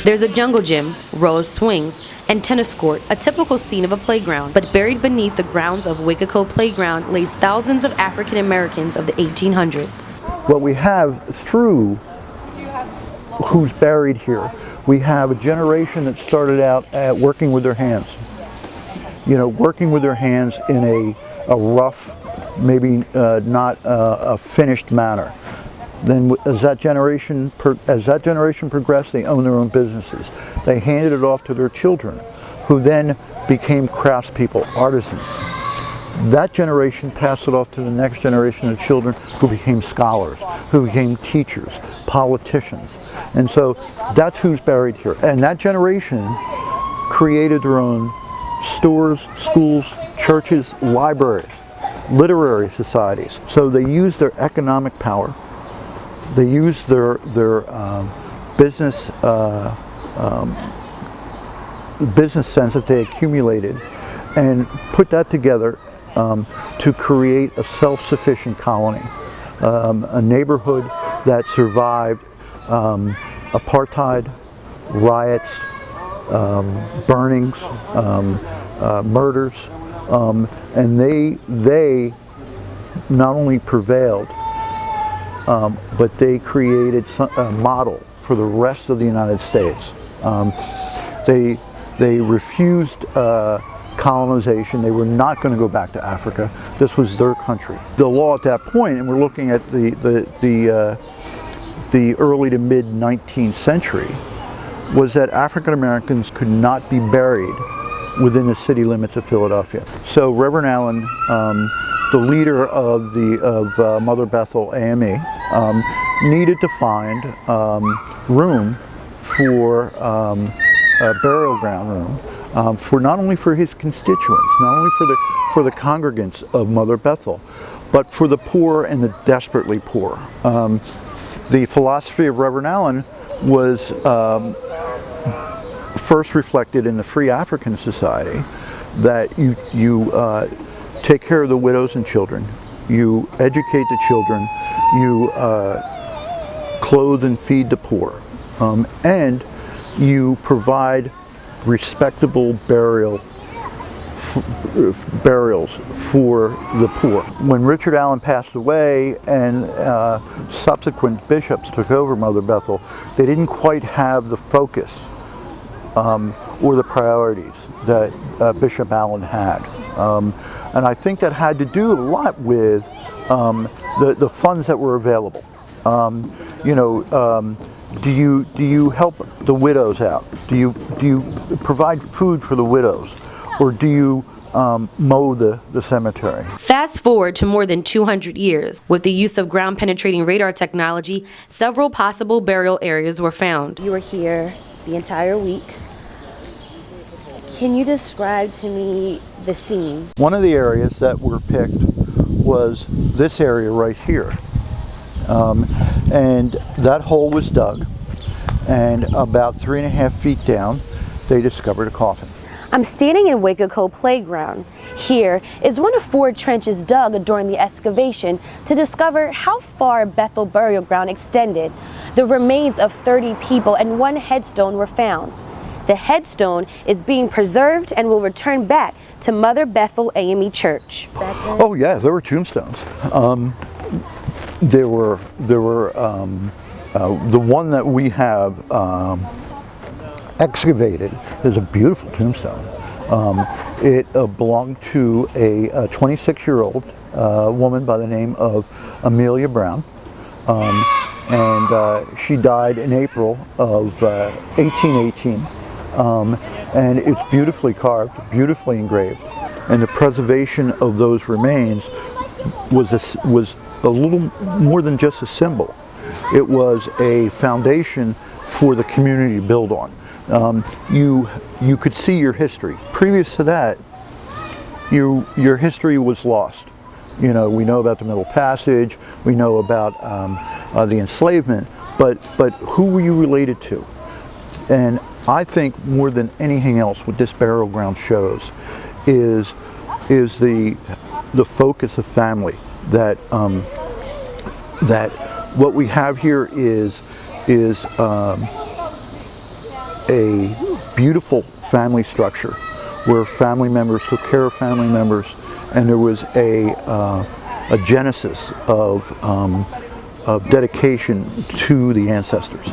There's a jungle gym, row of swings, and tennis court, a typical scene of a playground. But buried beneath the grounds of Weccacoe Playground lays thousands of African Americans of the 1800s. What we have through who's buried here, we have a generation that started out at working with their hands. Working with their hands in a rough, maybe not a finished manner. Then as that generation progressed, they owned their own businesses. They handed it off to their children, who then became craftspeople, artisans. That generation passed it off to the next generation of children, who became scholars, who became teachers, politicians. And so that's who's buried here. And that generation created their own stores, schools, churches, libraries, literary societies. So they used their economic power. They used their business sense that they accumulated, and put that together to create a self-sufficient colony, a neighborhood that survived apartheid, riots, burnings, murders, and they not only prevailed, but they created a model for the rest of the United States. They refused colonization. They were not going to go back to Africa. This was their country. The law at that point, and we're looking at the early to mid 19th century, was that African Americans could not be buried within the city limits of Philadelphia. So Reverend Allen, the leader of Mother Bethel A.M.E, needed to find room for a burial ground room for not only for his constituents, not only for the congregants of Mother Bethel, but for the poor and the desperately poor. The philosophy of Reverend Allen was first reflected in the Free African Society, that you take care of the widows and children, you educate the children, you clothe and feed the poor, and you provide respectable burials for the poor. When Richard Allen passed away and subsequent bishops took over Mother Bethel, they didn't quite have the focus or the priorities that Bishop Allen had. And I think that had to do a lot with the funds that were available. Do you help the widows out? Do you provide food for the widows, or do you mow the cemetery? Fast forward to more than 200 years. With the use of ground-penetrating radar technology, several possible burial areas were found. You were here the entire week. Can you describe to me the scene? One of the areas that were picked was this area right here. And that hole was dug, and about 3.5 feet down, they discovered a coffin. I'm standing in Weccacoe Playground. Here is one of 4 trenches dug during the excavation to discover how far Bethel burial ground extended. The remains of 30 people and 1 headstone were found. The headstone is being preserved and will return back to Mother Bethel A.M.E Church. Oh yeah, there were tombstones. There were the one that we have excavated is a beautiful tombstone. It belonged to a 26-year-old woman by the name of Amelia Brown, and she died in April of 1818. And it's beautifully carved, beautifully engraved, and the preservation of those remains was a little more than just a symbol. It was a foundation for the community to build on. You could see your history. Previous to that, your history was lost. We know about the Middle Passage, we know about the enslavement, but who were you related to? And I think more than anything else, what this burial ground shows is the focus of family. That what we have here is a beautiful family structure where family members took care of family members, and there was a genesis of dedication to the ancestors.